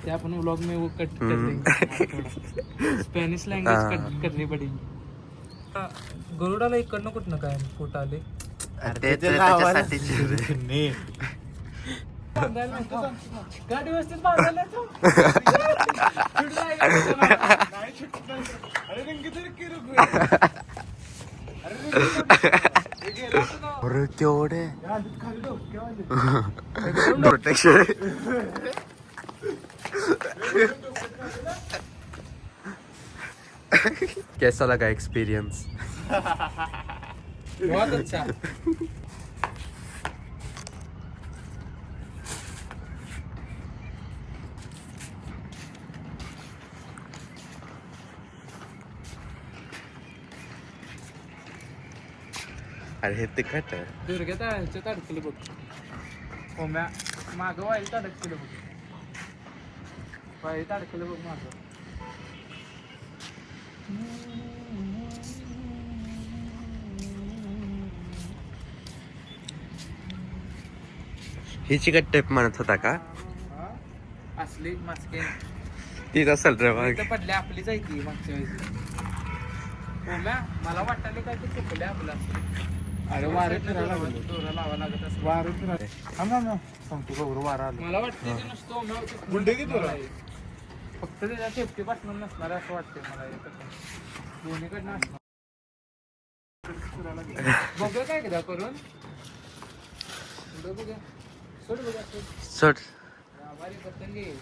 ते अपन व्लॉग में वो कट कर देंगे. स्पॅनिश लँग्वेज कट करनी पडेगी. गरुडाला इकडनं कुठनं काय फुट आले. गाडी व्यवस्थित बांधायला तेवढे प्रोटेक्शन. कैसा लगा एक्सपीरियंस? बहुत अच्छा. अरे हे तिखट आहे. दुर्गेता ह्याच्यात अडकलं बघ. ओम्या मागं वाईट अडकलं बघ. वाईट अडकलं बघ मागं. ही चिकट टेप म्हणत होता का? असली मास्के तीच असेल रे मग. इथं पडल्या आपलीच आहे ती मागच्या वेळेस. ओम्या मला वाटलं काय ते चुकलं आपलं. अरे वारे फिरायला दोरा लावा लागत असं. वारे फिरायला सांगतो गौरव वारा आला. मला वाटतं ते नुसतं ओम्या गुंडे की दोरा फक्त त्याच्या सेफ्टी पासून नसणार असं वाटतंय मला. दोन्हीकडनं असणार. बघूया काय एकदा करून. बघूया सोड बघा सोड. हमारी पतंगे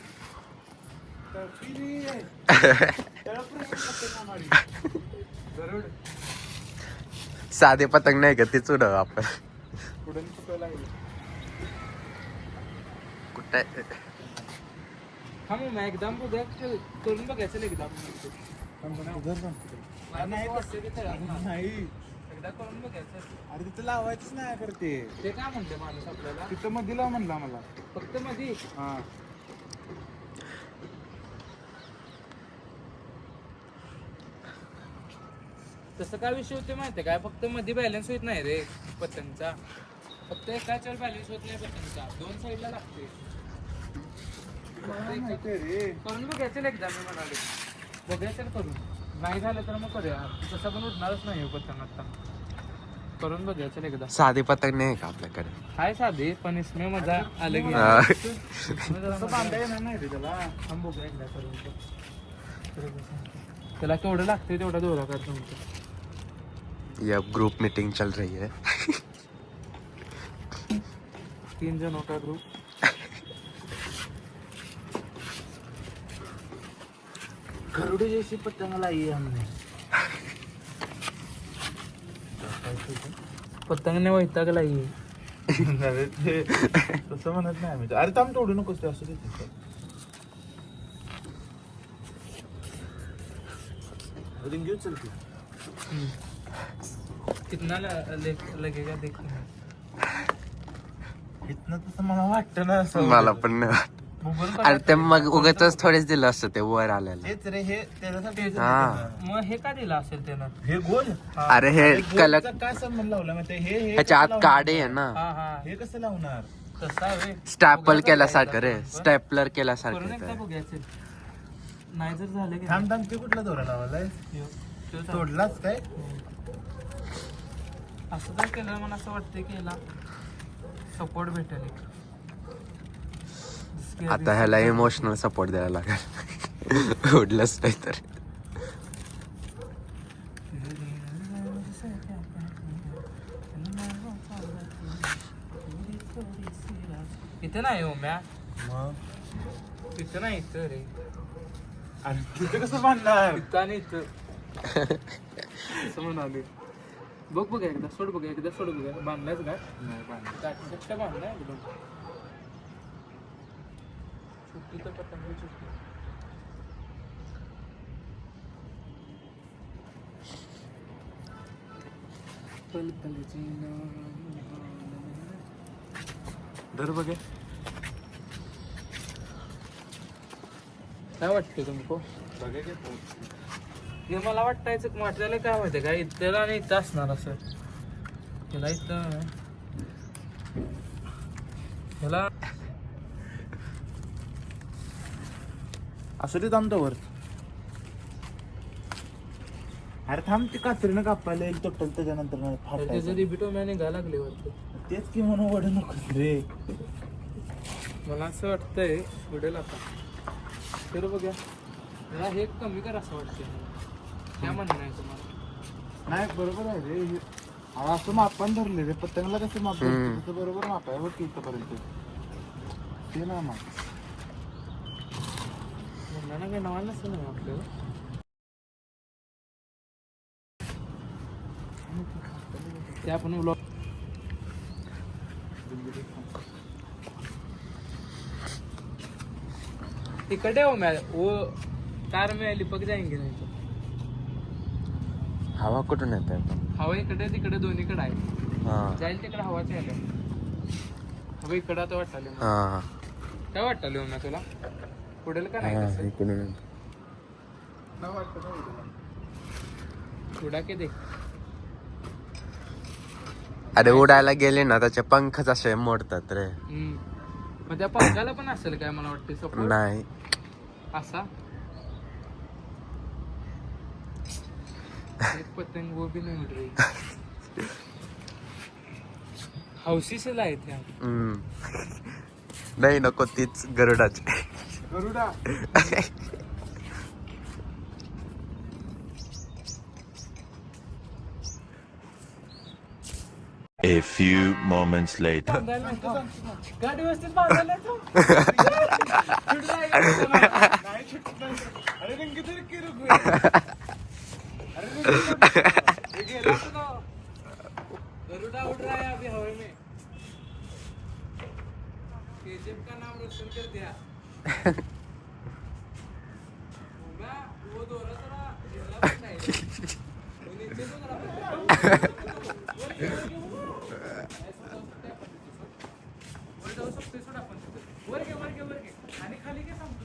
गरुड साधे पतंग नाही का तीच उडव आपण. पुढून कुठं लागेल. कुठे हा मग एकदम बघा करून बघायचं एकदम. नाही एकदा करून बघायचं. अरे तिथं लावायचंच नाही करते. ते काय म्हणते माणूस आपल्याला. तिथं मध्ये लाव म्हणला मला. फक्त मध्ये. हा तसं काय विषय होते माहितीये काय. फक्त मध्ये बॅलन्स होत नाही रे पतंगचा. फक्त एकाच्यावर बॅलन्स होत नाही पतंगचा. दोन साईडला लागते. रे करून बघायचं एकदा मी म्हणाले. बघायचं करून. नाही झालं तर मग करूया. तसं पण उठणारच नाही पतंग आता. करून बघायचं एकदा. साधे पतंग नाही का आपल्याकडे? हाय साधी पण इसमें मजा अलग ही हा. बांधाय नाही रे त्याला. हम बघूया एकदा करून. त्याला केवढं लागतंय तेवढा दोरा कर तुमचं. ये ग्रुप मीटिंग चल रही है. 3 जनों का ग्रुप. गरुड़ जैसी पतंग लाई है हमने. पतंग ने वैताग लाई है. तसं म्हणत नाही आम्ही. अरे थांब तोडू नकोस ते. असं देते घेऊ चल तू. कितना लगेगा देख. इथनं तसं मला वाटतं ना असं. मला पण नाही वाटत. अरे ते मग उगाचच थोडेच दिलं असतं ते वर आलेलं. हेच रे हे त्याच्यासाठी हा. मग हे का दिलं असेल त्यानं. हे गोल. अरे हे कलर काय संबंध लावला मग ते हे ह्याच्या आत काडे आहे ना. हा हा हे कसं लावणार. तसं आहे. स्टॅपल केल्यासारखं रे. स्टॅपलर करून केल्यासारखं एकदा ते. बघायचं. नाही जर झालं की थांब थांब ते कुठला दोरा लावलाय. तोडलाच काय. असं जर केलं मला असं वाटतं की याला सपोर्ट भेटेल. आता ह्याला इमोशनल सपोर्ट द्यायला लागेल. उडलंच नाही तर. इथं नाही हो म्या. मग इथं नाही इथं रे. आणि तिथे कसं बांधणार. इथं आणि इथं असं म्हणाले. बघ बघा एकदा सोड बघा. एकदा सोड बघा. बांधलायच का. नाही बांधणार. बांधलाय एकदम. छुट्टी तर पतंग छुट्टी. पल पल जीना. धर बघे. काय वाटतं तुमको. बघे की हे मला वाटायला काय माहितीये का. इथं आणि इथं असणार असं. त्याला इथं ह्याला असं ते थांबतो वर. अरे थांब ते कात्रीनं कापायला येईल टोटल त्याच्यानंतर फाटायचं. रिबिटोमॅने घा लागले वाटतं. तेच की म्हणून वडू नको रे. मला असं वाटतंय उडेल आता. तर बघा जरा हे कमी कर असं वाटतंय मला. काय म्हणणं आहे तुम्हाला? नाही बरोबर आहे रे हे. अरे असं मापान धरले रे पतंगला कसं माप धरतो तसं बरोबर माप आहे बघ की इथपर्यंत. ते ना माप म्हणणं काय नावाला नसतं ना आपल्याला. ते आपण ब्लॉग तिकडे हो मैं वो कार में लिपक जाएंगे नहीं तो. हवा कुठून येत आहे पण? हवा इकडे तिकडे दोन्हीकडे आहे. हा जाईल तिकडे हवाच यायला. हवा इकडं आता वाटाले. हा काय वाटाले हो मैं तुला? पुढेल का नाही हा, तसं? इकडून येत. नाही वाटतं ना उद्याला. उडा के देख. अरे उडायला गेले ना त्याचे पंखच असे मोडतात रे. मग त्या पंखाला पण असेल काय मला वाटते सपोर्ट नाही असा. एक पतंग वो भी नहीं उड़ रही. हौसी से लाए थे हम. नाही नको तीच गरुडाची. Garuda A few moments later. गाडी व्यवस्थित बांधायला तो. अरे रंगी तर की रुक. अरे गरुड़ा उड़ रहा है अभी हवा में. केजीएफ का नाम रोशन कर दिया. वो दोरा थोड़ा हिलना पड़ता है. वो नीचे तो जरा वर शकते सोडा पण वर घे आणि खाली घे सांगतो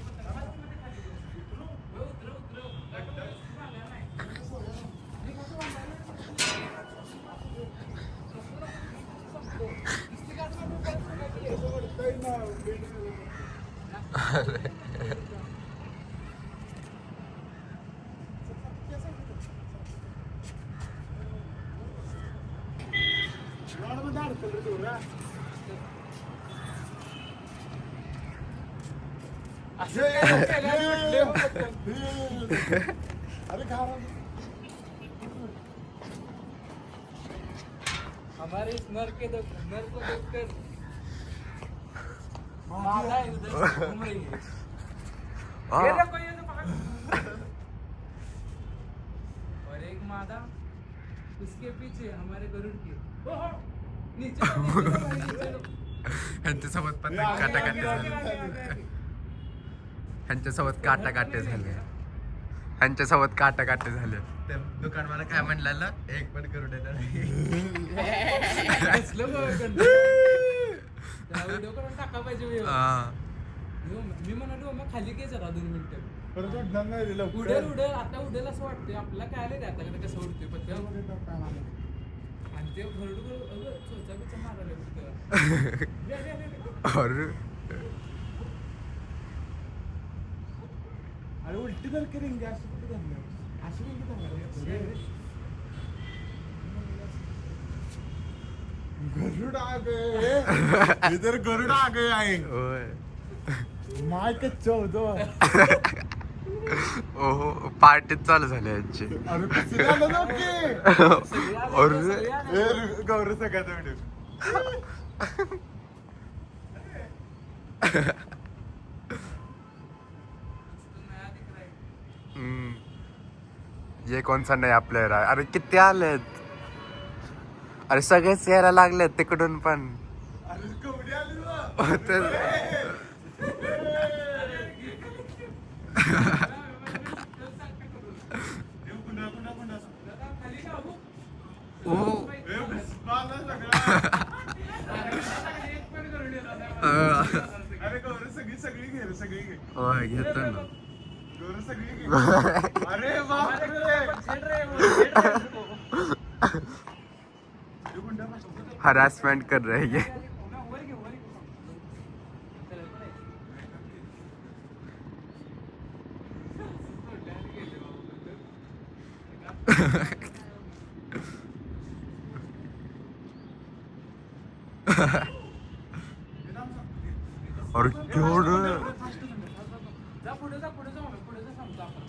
अरे घारा हमारे इस नर को देखकर मादा उधर से घूम रही है. ये देखो ये तो पकड़. और एक मादा उसके पीछे हमारे गरुड़ की. ओहो नीचे ह्यांच्यासोबत पण काटाकाटी झाले. ह्यांच्यासोबत काटाकाटी झाले. ह्यांच्यासोबत काटाकाटी झाले. ते दुकान मला काय म्हणलेलं एक पण करू देणार व्हिडिओ करून टाका पाहिजे. मी म्हणालो मग खाली घे जरा 2 मिनिटं. परत उडणार नाही रे लवकर. उडेल आता उडेल असं वाटतंय. आपल्याला काय आलं रे आता कसं उडतोय पत्त्या. आणि ते भरडू चोचा बिचा मारायला उडतं. अरे अरे उलटी तर की रिंग असं कुठे धरलं अशी रिंग धरलं. गरुड आ गए इधर गरुड आ गए आहे. माय का 14. ओहो पार्टीत चालू झाली यांची. अरे कसं झालं ना की अरे गौरव सगळ्याचा व्हिडिओ. ये कोणचा नाही प्लेअर आहे. अरे किती आलेत. अरे सगळेच यायला लागलेत तिकडून पण. अरे कबड्डी आली ना. अरे गौरव सगळी घे रे सगळी घे. होय घेतो ना. गौरव सगळी घे. अरे हरासमेंट कर रहे ये. अरे केवढं जा पुढे जा पुढे जाऊ पुढे जा सांगतो आपण.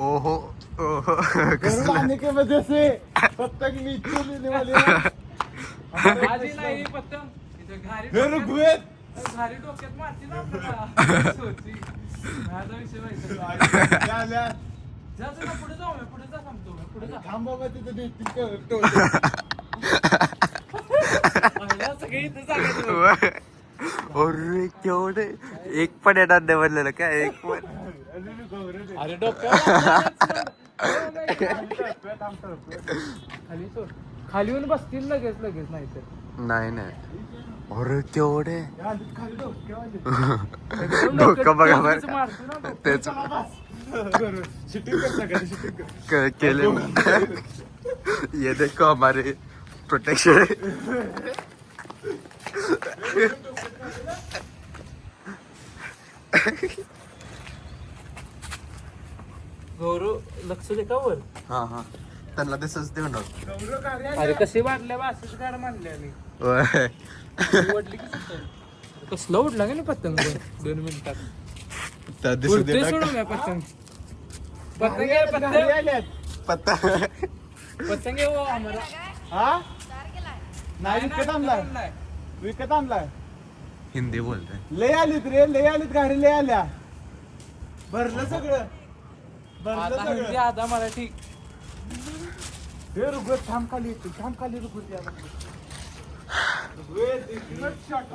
ओहो ओहो गरुड आने के वजह से पतंग नीचे लेने वाले हैं. आधी नाही पतंग इथं घारी हे रुग्वेद. घारी डोक्यात मारती ना आपल्याला. सोची. माझा विषय व्हायचा. या, या. जा जा पुढे जाऊ मी पुढे जा सांगतो मी पुढे जा. थांब बाबा तिथं देतील का? पहिला सगळे इथं जागायचं. अरे केवढे एक पण येणार नाही म्हणलेलं काय एक पण अरे डोक्यावर खाली सोड खाली येऊन बसतील लगेच लगेच नाही तर नाही नाही अरे केवढे या, खाली डोक्यावाले. डोकं बघा बरं का. मारतो ना तेच शूटिंग कर सगळं, शूटिंग कर. केले ये देखो हमारे प्रोटेक्शन गौरव लक्ष दे का वर हा हा त्यांना दिसच देऊ ना गौरव कार्य अरे कसे वाढल्या बा असंच गाड मानले आम्ही होय. ओढली की सुटली. कसलं उडला का नाही पतंग 2 मिनिटात त्या दिसू दे उडते ना. सोडून घ्या पतंग पतंग आहे, घरी पतंग आल्यात. पत्ता पतंग आहे, वो आम्हाला हा? नाही विकत आणलाय आणलाय. विकत आणलाय. हिंदी बोलते लय आलीत रे, लय आलीत गाडी लय आल्या. भरलं सगळं, भरलं आता हिंदी सगळं. आधा मराठी हे रुग्वेद थांब खाली येतो, थांब खाली रुग्वेद यायला. रुग्वेद, इकडं shot.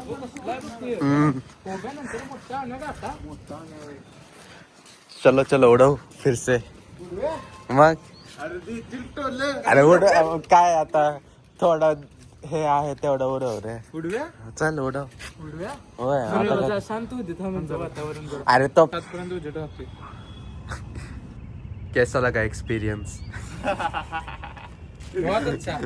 नंतर मोठा आणा का आता चलो चलो उडव फिर से रुग्वेद, मग अरे देतील टोलं. अरे उडव काय आता थोडा हे आहे तेवढं उडव रे उडव्या? चल उडव उडव्या होय आता काय. शांत होते थांबांचं वातावरण जरा. अरे तो आजपर्यंत उजेड होते कैसा लगा एक्सपीरियंस बहुत अच्छा